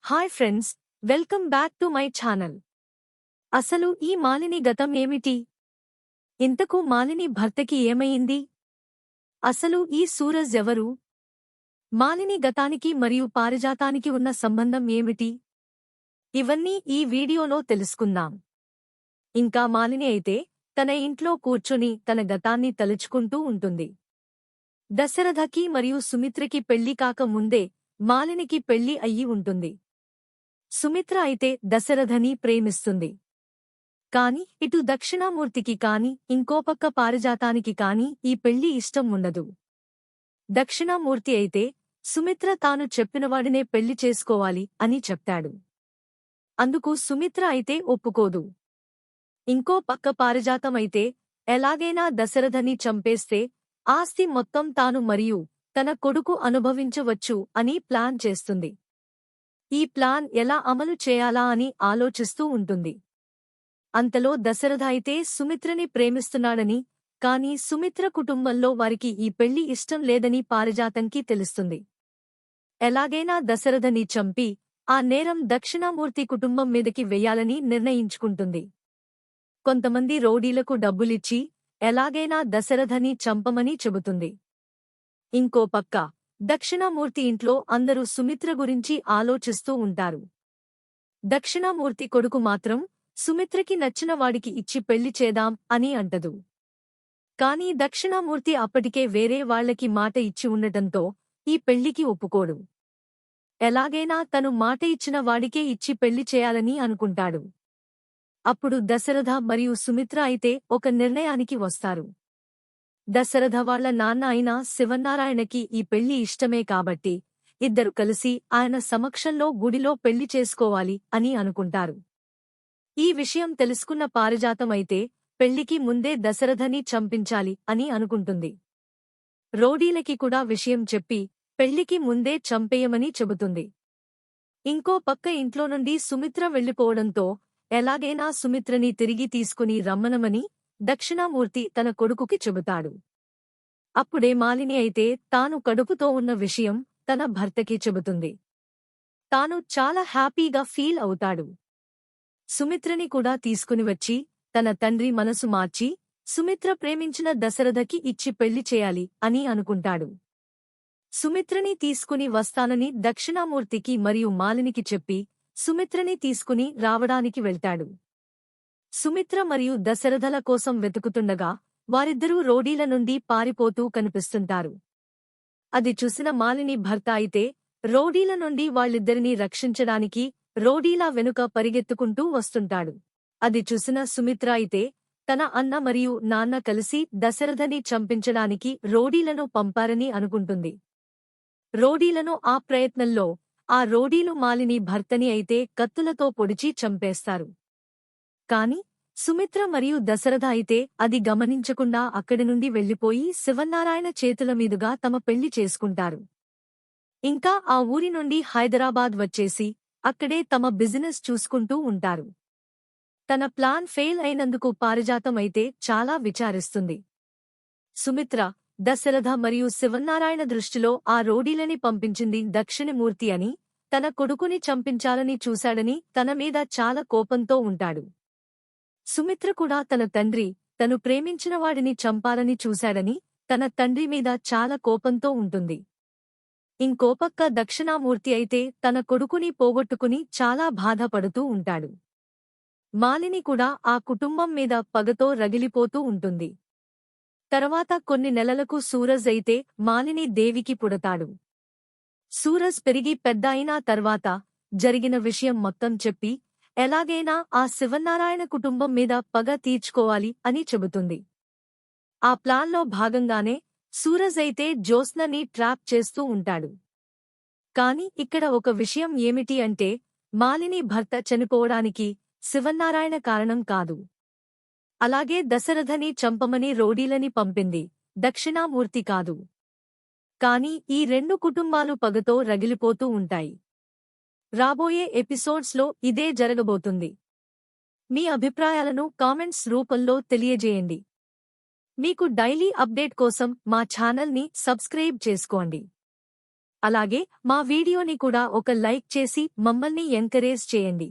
Hi friends, welcome back to my channel. అసలు ఈ మాలిని గతం ఏమిటి? ఇంతకు మాలిని భర్తకి ఏమయింది? అసలు ఈ సూరజ్ ఎవరు? మాలిని గతానికి మరియు పారిజాతానికి ఉన్న సంబంధం ఏమిటి? ఇవన్నీ ఈ వీడియోలో తెలుసుకుందాం. ఇంకా మాలిని అయితే తన ఇంట్లో కూర్చొని తన గతాన్ని తలుచుకుంటూ ఉంటుంది. దశరథకి మరియు సుమిత్రకి పెళ్లి కాక ముందే మాలినికి పెళ్లి అయ్యి ఉంటుంది. సుమిత్ర అయితే దశరథని ప్రేమిస్తుంది. కాని ఇటు దక్షిణామూర్తికి కాని ఇంకోపక్క పారిజాతానికి కాని ఈ పెళ్లి ఇష్టం ఉండదు. దక్షిణామూర్తి అయితే సుమిత్ర తాను చెప్పినవాడినే పెళ్లి చేసుకోవాలి అని చెప్తాడు. అందుకు సుమిత్ర అయితే ఒప్పుకోదు. ఇంకో పక్క పారిజాతమైతే ఎలాగైనా దశరథని చంపేస్తే ఆస్తి మొత్తం తాను మరియు తన కొడుకు అనుభవించవచ్చు అని ప్లాన్ చేస్తుంది. ఈ ప్లాన్ ఎలా అమలు చేయాలా అని ఆలోచిస్తూ ఉంటుంది. అంతలో దశరథ అయితే సుమిత్రని ప్రేమిస్తున్నాడని, కాని సుమిత్ర కుటుంబంలో వారికి ఈ పెళ్లి ఇష్టం లేదని పారిజాతంకి తెలుస్తుంది. ఎలాగైనా దశరథని చంపి ఆ నేరం దక్షిణామూర్తి కుటుంబం మీదకి వెయ్యాలని నిర్ణయించుకుంటుంది. కొంతమంది రౌడీలకు డబ్బులిచ్చి ఎలాగైనా దశరథని చంపమని చెబుతుంది. ఇంకో పక్క దక్షిణామూర్తి ఇంట్లో అందరూ సుమిత్ర గురించి ఆలోచిస్తూ ఉంటారు. దక్షిణామూర్తి కొడుకు మాత్రం సుమిత్రకి నచ్చిన వాడికి ఇచ్చి పెళ్లి చేద్దాం అని అంటదు. కాని దక్షిణామూర్తి అప్పటికే వేరే వాళ్లకి మాట ఇచ్చి ఉండటంతో ఈ పెళ్లికి ఒప్పుకోడు. ఎలాగైనా తను మాట ఇచ్చిన వాడికే ఇచ్చి పెళ్లి చేయాలని అనుకుంటాడు. అప్పుడు దశరథ మరియు సుమిత్ర అయితే ఒక నిర్ణయానికి వస్తారు. దశరథ వాళ్ల నాన్న అయిన శివన్నారాయణకి ఈ పెళ్లి ఇష్టమే కాబట్టి ఇద్దరు కలిసి ఆయన సమక్షంలో గుడిలో పెళ్లి చేసుకోవాలి అని అనుకుంటారు. ఈ విషయం తెలుసుకున్న పారిజాతమైతే పెళ్లికి ముందే దశరథని చంపించాలి అని అనుకుంటుంది. రౌడీలకి కూడా విషయం చెప్పి పెళ్లికి ముందే చంపేయమని చెబుతుంది. ఇంకో పక్క ఇంట్లో నుండి సుమిత్ర వెళ్లిపోవడంతో ఎలాగైనా సుమిత్రని తిరిగి తీసుకుని రమ్మనమని దక్షిణామూర్తి తన కొడుకుకి చెబుతాడు. అప్పుడే మాలిని అయితే తాను కడుపుతో ఉన్న విషయం తన భర్తకి చెబుతుంది. తాను చాలా హ్యాపీగా ఫీల్ అవుతాడు. సుమిత్రని కూడా తీసుకుని వచ్చి తన తండ్రి మనసు మార్చి సుమిత్ర ప్రేమించిన దశరథకి ఇచ్చి పెళ్లి చేయాలి అని అనుకుంటాడు. సుమిత్రని తీసుకుని వస్తానని దక్షిణామూర్తికి మరియు మాలినికి చెప్పి సుమిత్రని తీసుకుని రావడానికి వెళ్తాడు. సుమిత్ర మరియు దశరథల కోసం వెతుకుతుండగా వారిద్దరూ రౌడీల నుండి పారిపోతూ కనిపిస్తుంటారు. అది చూసిన మాలిని భర్త అయితే రౌడీల నుండి వాళ్ళిద్దరినీ రక్షించడానికి రౌడీలా వెనుక పరిగెత్తుకుంటూ వస్తుంటాడు. అది చూసిన సుమిత్ర అయితే తన అన్న మరియు నాన్న కలిసి దశరథని చంపించడానికి రౌడీలను పంపారని అనుకుంటుంది. రౌడీలను ఆ ప్రయత్నంలో ఆ రౌడీలు మాలిని భర్తని అయితే కత్తులతో పొడిచి చంపేస్తారు. కాని సుమిత్ర మరియు దశరథ అయితే అది గమనించకుండా అక్కడి నుండి వెళ్లిపోయి శివన్నారాయణ చేతుల మీదుగా తమ పెళ్లి చేసుకుంటారు. ఇంకా ఆ ఊరి నుండి హైదరాబాద్ వచ్చేసి అక్కడే తమ బిజినెస్ చూసుకుంటూ ఉంటారు. తన ప్లాన్ ఫెయిల్ అయినందుకు పారిజాతం అయితే చాలా విచారిస్తుంది. సుమిత్ర, దశరథ మరియు శివన్నారాయణ దృష్టిలో ఆ రౌడీలని పంపించింది దక్షిణమూర్తి అని, తన కొడుకుని చంపించాలని చూశాడని తన మీద చాలా కోపంతో ఉంటాడు. సుమిత్ర కూడా తన తండ్రి తను ప్రేమించిన వాడిని చంపాలని చూశాడని తన తండ్రి మీద చాలా కోపంతో ఉంటుంది. ఇంకోపక్క దక్షిణామూర్తి అయితే తన కొడుకుని పోగొట్టుకుని చాలా బాధపడుతూ ఉంటాడు. మాలిని కూడా ఆ కుటుంబం మీద పగతో రగిలిపోతూ ఉంటుంది. తర్వాత కొన్ని నెలలకు సూరజ్ అయితే మాలిని దేవికి పుడతాడు. సూరజ్ పెరిగి పెద్ద అయినా తర్వాత జరిగిన విషయం మొత్తం చెప్పి ఎలాగైనా ఆ శివన్నారాయణ కుటుంబం మీద పగ తీర్చుకోవాలి అని చెబుతుంది. ఆ ప్లాన్లో భాగంగానే సూరజ్ అయితే జ్యోత్స్నని ట్రాప్ చేస్తూ ఉంటాడు. కాని ఇక్కడ ఒక విషయం ఏమిటి అంటే మాలిని భర్త చనిపోవడానికి శివన్నారాయణ కారణం కాదు. అలాగే దశరథని చంపమని రౌడీలని పంపింది దక్షిణామూర్తి కాదు. కాని ఈ రెండు కుటుంబాలు పగతో రగిలిపోతూ ఉంటాయి. రాబోయే ఎపిసోడ్స్లో ఇదే జరగబోతుంది. మీ అభిప్రాయాలను కామెంట్స్ రూపంలో తెలియజేయండి. మీకు డైలీ అప్డేట్ కోసం మా ఛానల్ని సబ్స్క్రైబ్ చేసుకోండి. అలాగే మా వీడియోని కూడా ఒక లైక్ చేసి మమ్మల్ని ఎంకరేజ్ చేయండి.